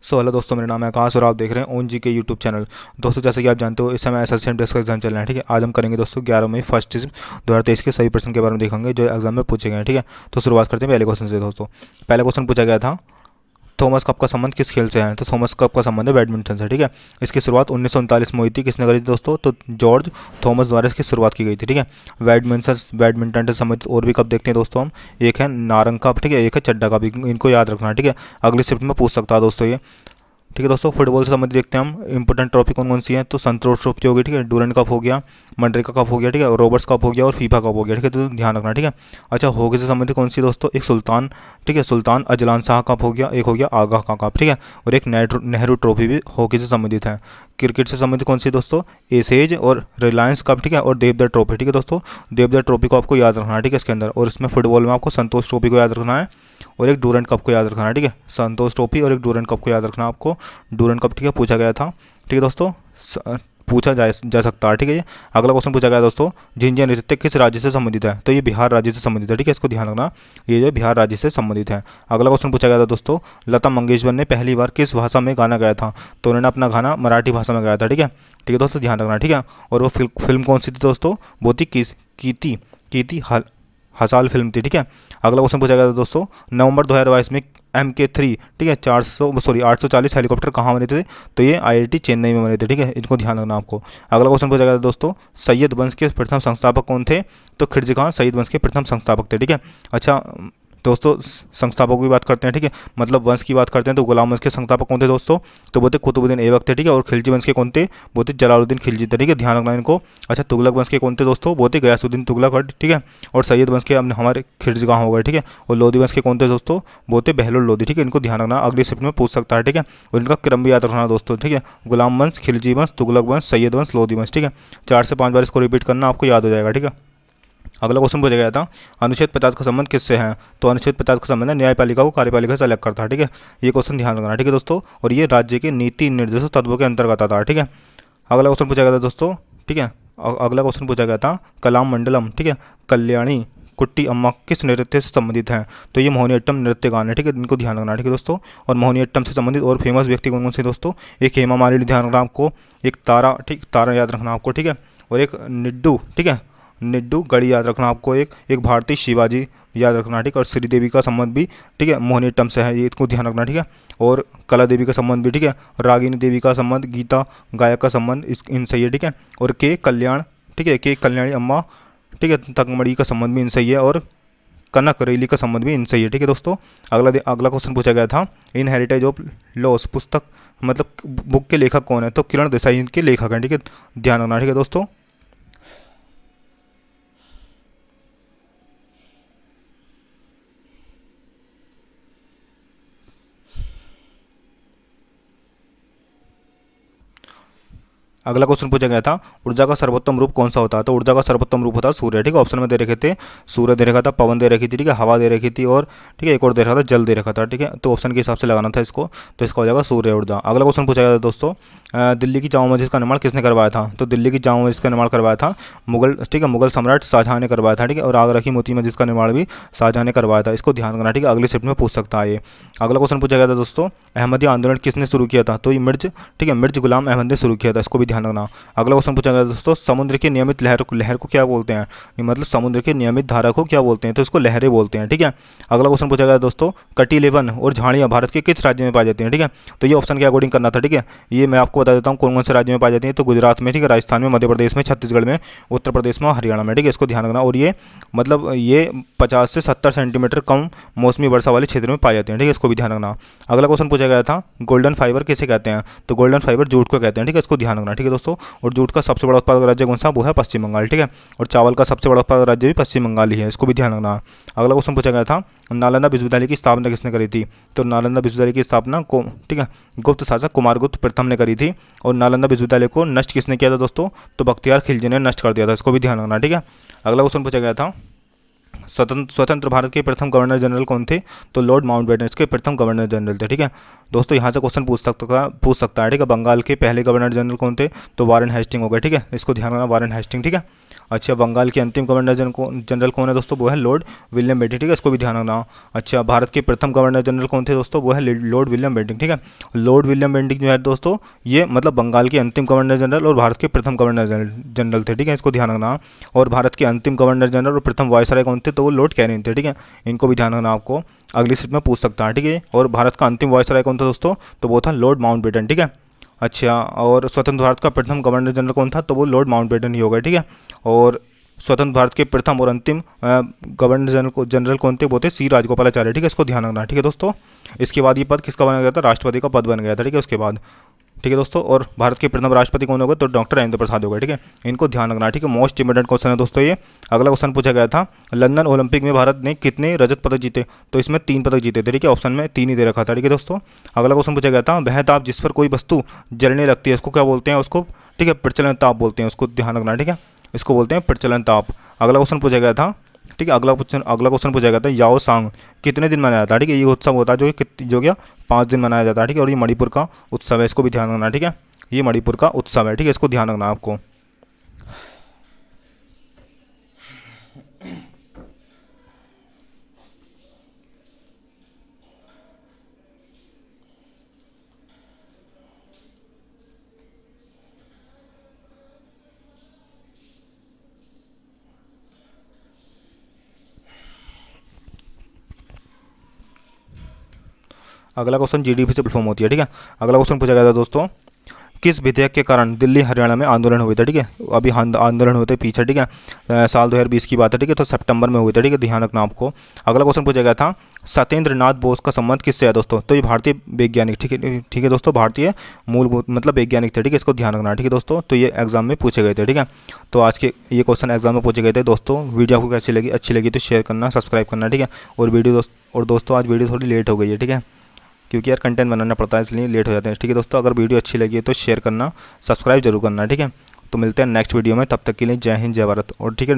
Hello दोस्तों, मेरा नाम है आकाश और आप देख रहे हैं ओन जी के यूट्यूब चैनल। दोस्तों, जैसे कि आप जानते हो, इस समय एसएससी डेस्क का एग्जाम चल रहा है। ठीक है, आज हम करेंगे दोस्तों 11 मई फर्स्ट 2023 के सभी प्रश्न के बारे में देखेंगे जो एग्जाम में पूछे गए हैं। ठीक है, तो शुरुआत करते हैं पहले क्वेश्चन से। दोस्तों, पहला क्वेश्चन पूछा गया था, थॉमस कप का संबंध किस खेल से है? तो थॉमस कप का संबंध है बैडमिंटन से। ठीक है, इसकी शुरुआत 1939 में हुई थी। किसने करी थी दोस्तों? तो जॉर्ज थॉमस द्वारा इसकी शुरुआत की गई थी। ठीक है, बैडमिंटन से संबंधित और भी कप देखते हैं दोस्तों हम। एक है नारंग कप, ठीक है, एक है चड्डा कप। इनको याद रखना है। ठीक है, अगली शिफ्ट में पूछ सकता है दोस्तों ये। ठीक है दोस्तों, फुटबॉल से संबंधित देखते हैं हम। इंपोर्टेंट ट्रॉफी कौन कौन सी है? तो संतोष ट्रॉफी होगी, ठीक है, डूरेंट कप हो गया, मनरेगा कप हो गया, ठीक है, रॉबर्ट्स कप हो गया और फीफा कप हो गया। ठीक है, तो ध्यान रखना। ठीक है, अच्छा, हॉकी से संबंधित कौन सी दोस्तों? एक सुल्तान, ठीक है, सुल्तान अजलान शाह कप हो गया, एक हो गया आगाह का कप। ठीक है, और एक नेहरू ट्रॉफी भी हॉकी से संबंधित है। क्रिकेट से संबंधित कौन सी दोस्तों? एसेज और रिलायंस कप, ठीक है, और देवधर ट्रॉफी। ठीक है दोस्तों, देवधर ट्रॉफी को आपको याद रखना है। ठीक है, इसके अंदर। और इसमें फुटबॉल में आपको संतोष ट्रॉफी को याद रखना है और एक डूरेंट कप को याद रखना है। ठीक है, संतोष ट्रॉफी और एक डूरेंट कप को याद रखना है आपको। डूरेंट कप, ठीक है, पूछा गया था। ठीक है दोस्तों, पूछा जा सकता है। ठीक है, ये अगला क्वेश्चन पूछा गया दोस्तों, झिंझिया नृत्य किस राज्य से संबंधित है? तो ये बिहार राज्य से संबंधित है। ठीक है, इसको ध्यान रखना, ये जो बिहार राज्य से संबंधित है। अगला क्वेश्चन पूछा गया था दोस्तों, लता मंगेशकर ने पहली बार किस भाषा में गाना गाया था? तो उन्होंने अपना गाना मराठी भाषा में गाया था। ठीक है, ठीक है दोस्तों, ध्यान रखना। ठीक है, और वो फिल्म कौन सी थी दोस्तों? वो थी कीती कीती हसाल फिल्म थी। ठीक है, अगला क्वेश्चन पूछा गया था दोस्तों, नवंबर 2022 में MK3, ठीक है, 840 हेलीकॉप्टर कहाँ बने थे? तो ये IIT चेन्नई में बने थे। ठीक है, इनको ध्यान रखना आपको। अगला क्वेश्चन पूछा गया था दोस्तों, सैयद वंश के प्रथम संस्थापक कौन थे? तो खिलजी खान सैयद वंश के प्रथम संस्थापक थे। ठीक है, अच्छा दोस्तों, संस्थापकों की बात करते हैं। ठीक है, मतलब वंश की बात करते हैं तो गुलाम वंश के संस्थापक कौन थे दोस्तों? तो वो थे कुतुबुद्दीन ऐबक थे। ठीक है, और खिलजी वंश के कौन थे? वो थे जलालुद्दीन खिलजी थे। ठीक है, ध्यान रखना इनको। अच्छा, तुगलक वंश के कौन थे दोस्तों? वो थे गयासुद्दीन तुगलक। और ठीक है, और सैयद वंश के हमारे खिलजी गाँव हो गए। ठीक है, और लोधी वंश के कौन थे दोस्तों? वो थे बहलोल लोधी। ठीक है, इनको ध्यान रखना, अगली शिफ्ट में पूछ सकता है। ठीक है, और इनका क्रम भी याद रखना दोस्तों। ठीक है, गुलाम वंश, खिलजी वंश, तुगलक वंश, सैयद वंश, लोधी वंश। ठीक है, 4 से 5 बार इसको रिपीट करना, आपको याद हो जाएगा। ठीक है, अगला क्वेश्चन पूछा गया था, अनुच्छेद 50 का संबंध किससे है? तो अनुच्छेद 50 का संबंध है न्यायपालिका को कार्यपालिका से अलग करता है। ठीक है, ये क्वेश्चन ध्यान रखना। ठीक है दोस्तों, और ये राज्य के नीति निर्देशक तत्वों के अंतर्गत आता है। ठीक है, अगला क्वेश्चन पूछा गया था दोस्तों, ठीक है, अगला क्वेश्चन पूछा गया था, कलाम मंडलम, ठीक है, कल्याणी कुट्टी अम्मा किस नृत्य से संबंधित है? तो ये मोहिनीअट्टम नृत्य गान है। ठीक है, इनको ध्यान रखना। ठीक है दोस्तों, और मोहिनीअट्टम से संबंधित और फेमस व्यक्ति कौन कौन से दोस्तों? एक हेमा मालिनी, ध्यान रखना आपको, एक तारा, ठीक, तारा याद रखना आपको। ठीक है, और एक निड्डू, ठीक है, निड्डू गढ़ी याद रखना आपको। एक भारतीय शिवाजी याद रखना। ठीक है, और श्रीदेवी का संबंध भी, ठीक है, मोहिनीअट्टम से है, ये इसको ध्यान रखना। ठीक है, और कला देवी का संबंध भी, ठीक है, रागिनी देवी का संबंध, गीता गायक का संबंध इनसे ही है। ठीक है, और के कल्याण, ठीक है, के कल्याणी अम्मा, ठीक है, तकमड़ी का संबंध भी इनसे ही है, और कनक रेली का संबंध भी इनसे ही है। ठीक है दोस्तों, अगला क्वेश्चन पूछा गया था, इनहेरिटेज ऑफ लॉस पुस्तक, मतलब बुक के लेखक कौन है? तो किरण देसाई इनके लेखक हैं। ठीक है, ध्यान रखना। ठीक है दोस्तों, अगला क्वेश्चन पूछा गया था, ऊर्जा का सर्वोत्तम रूप कौन सा होता है? तो ऊर्जा का सर्वोत्तम रूप होता है सूर्य। ठीक है, ऑप्शन में दे रखे थे, सूर्य दे रखा था, पवन दे रखी थी, ठीक है, हवा दे रखी थी, और ठीक है, एक और दे रखा था, जल दे रखा था। ठीक है, तो ऑप्शन के हिसाब से लगाना था इसको, तो इसका हो जाएगा सूर्य ऊर्जा। अगला क्वेश्चन पूछा गया था दोस्तों, दिल्ली की जामा मस्जिद का निर्माण किसने करवाया था? तो दिल्ली की जामा मस्जिद का निर्माण करवाया था मुगल, ठीक है, मुगल सम्राट शाहजहां ने करवाया था। ठीक है, और आगरा की मोती मस्जिद का निर्माण भी शाहजहां ने करवाया था। इसको ध्यान रखना। ठीक है, अगली शिफ्ट में पूछ सकता है ये। अगला क्वेश्चन पूछा गया था दोस्तों, अहमदिया आंदोलन किसने शुरू किया था? तो ये मिर्ज, ठीक है, मिर्ज गुलाम अहमद ने शुरू किया था। इसको भी ध्यान रखना। अगला क्वेश्चन पूछा गया दोस्तों, समुद्र की नियमित लहर को क्या बोलते हैं? मतलब समुद्र की नियमित धारा को क्या बोलते हैं? तो इसको लहरें बोलते हैं। ठीक है, अगला क्वेश्चन पूछा गया दोस्तों, कटिलेवन और झाड़ियाँ भारत के किस राज्य में पाई जाती हैं? ठीक है, तो ये ऑप्शन के अकॉर्डिंग करना था। ठीक है, ये मैं आपको बता देता हूँ कौन कौन से राज्य में पाई जाती है। तो गुजरात में, ठीक है, राजस्थान में, मध्य प्रदेश में, छत्तीसगढ़ में, उत्तर प्रदेश में, हरियाणा में। ठीक है, इसको ध्यान रखना। और ये मतलब ये 50 से 70 सेंटीमीटर कम मौसमी वर्षा वाले क्षेत्र में पाई जाती हैं। ठीक है, इसको भी ध्यान रखना। अगला क्वेश्चन पूछा गया था, गोल्डन फाइबर किसे कहते हैं? तो गोल्डन फाइबर जूट को कहते हैं। ठीक है, इसको ध्यान रखना। ठीक है दोस्तों, और जूट का सबसे बड़ा उत्पादक राज्य कौन सा? वो है पश्चिम बंगाल। ठीक है, और चावल का सबसे बड़ा उत्पादक राज्य भी पश्चिम बंगाल ही है। इसको भी ध्यान रखना। अगला क्वेश्चन पूछा गया था, नालंदा विश्वविद्यालय की स्थापना किसने करी थी? तो नालंदा विश्वविद्यालय की स्थापना को, ठीक है, गुप्त शासक कुमारगुप्त प्रथम ने करी थी। और नालंदा विश्वविद्यालय को नष्ट किसने किया था दोस्तों? तो बख्तियार खिलजी ने नष्ट कर दिया था। इसको भी ध्यान रखना। ठीक है, अगला क्वेश्चन पूछा गया था, स्वतंत्र भारत के प्रथम गवर्नर जनरल कौन थे? तो लॉर्ड माउंटबेटन इसके प्रथम गवर्नर जनरल थे। ठीक है दोस्तों, यहाँ से क्वेश्चन पूछ सकता है। ठीक है, बंगाल के पहले गवर्नर जनरल कौन थे? तो वारेन हेस्टिंग हो गए। ठीक है, इसको ध्यान रखना, वारेन हेस्टिंग। ठीक है, अच्छा, बंगाल के अंतिम गवर्नर जनरल कौन है दोस्तों? वो है लॉर्ड विलियम बेंटिंक, ठीक है, इसको भी ध्यान रखना। अच्छा, भारत के प्रथम गवर्नर जनरल कौन थे दोस्तों? वो है लॉर्ड विलियम बेंटिंक, ठीक है। लॉर्ड विलियम बेंटिंक जो है दोस्तों, ये मतलब बंगाल के अंतिम गवर्नर जनरल और भारत के प्रथम गवर्नर जनरल थे, ठीक है, इसको ध्यान रखना। और भारत के अंतिम गवर्नर जनरल और प्रथम वायसराय कौन थे? तो वो लॉर्ड कैनिंग थे, ठीक है, इनको भी ध्यान रखना, आपको अगली सीट में पूछ सकता है, ठीक है। और भारत का अंतिम वायसराय कौन था दोस्तों? तो वो था लॉर्ड माउंटबेटन, ठीक है। अच्छा, और स्वतंत्र भारत का प्रथम गवर्नर जनरल कौन था? तो वो लॉर्ड माउंटबेटन ही होगा, ठीक है। और स्वतंत्र भारत के प्रथम और अंतिम गवर्नर जनरल कौन थे? वो थे सी राजगोपालाचार्य, ठीक है, इसको ध्यान रखना, ठीक है दोस्तों। इसके बाद ये पद किसका बना गया था? राष्ट्रपति का पद बन गया था, ठीक है, उसके बाद, ठीक है दोस्तों। और भारत के प्रथम राष्ट्रपति कौन होगा? तो डॉक्टर राजेंद्र प्रसाद होगा, ठीक है, इनको ध्यान रखना, ठीक है। मोस्ट इंपोर्टेंट क्वेश्चन है दोस्तों ये। अगला क्वेश्चन पूछा गया था, लंदन ओलंपिक में भारत ने कितने रजत पदक जीते? तो इसमें 3 पदक जीते थे, ठीक है, ऑप्शन में 3 ही दे रखा था, ठीक है दोस्तों। अगला क्वेश्चन पूछा गया था, वह ताप जिस पर कोई वस्तु जलने लगती है उसको क्या बोलते हैं? उसको, ठीक है, प्रचलन ताप बोलते हैं, उसको ध्यान रखना, ठीक है, इसको बोलते हैं प्रचलन ताप। अगला क्वेश्चन पूछा गया था, ठीक है, अगला क्वेश्चन पूछा गया था, याओ सांग कितने दिन मनाया जाता है? ठीक है, ये उत्सव होता है जो क्या 5 दिन मनाया जाता है, ठीक है। और ये मणिपुर का उत्सव है, इसको भी ध्यान रखना, ठीक है, ये मणिपुर का उत्सव है, ठीक है, इसको ध्यान रखना आपको। अगला क्वेश्चन जीडीपी से परफॉर्म होती है, ठीक है। अगला क्वेश्चन पूछा गया था दोस्तों, किस विधेयक के कारण दिल्ली हरियाणा में आंदोलन हुए थे? ठीक है, अभी आंदोलन हुए थे पीछे, ठीक है, साल 2020 की बात है, ठीक है, तो सितंबर में हुए थे, ठीक है, ध्यान रखना आपको। अगला क्वेश्चन पूछा गया था, सत्येंद्र नाथ बोस का संबंध किससे है दोस्तों? तो ये भारतीय वैज्ञानिक, ठीक है दोस्तों, भारतीय मूलभूत मतलब वैज्ञानिक थे, ठीक है, इसको ध्यान रखना, ठीक है दोस्तों। तो ये एग्जाम में पूछे गए थे, ठीक है। तो आज के ये क्वेश्चन एग्जाम में पूछे गए थे दोस्तों। वीडियो आपको कैसी लगी? अच्छी लगी तो शेयर करना, सब्सक्राइब करना, ठीक है। और दोस्तों आज वीडियो थोड़ी लेट हो गई है, ठीक है, क्योंकि यार कंटेंट बनाना पड़ता है, इसलिए लेट हो जाते हैं, ठीक है दोस्तों। अगर वीडियो अच्छी लगी है तो शेयर करना, सब्सक्राइब जरूर करना, ठीक है। तो मिलते हैं नेक्स्ट वीडियो में, तब तक के लिए जय हिंद जय भारत। और ठीक है।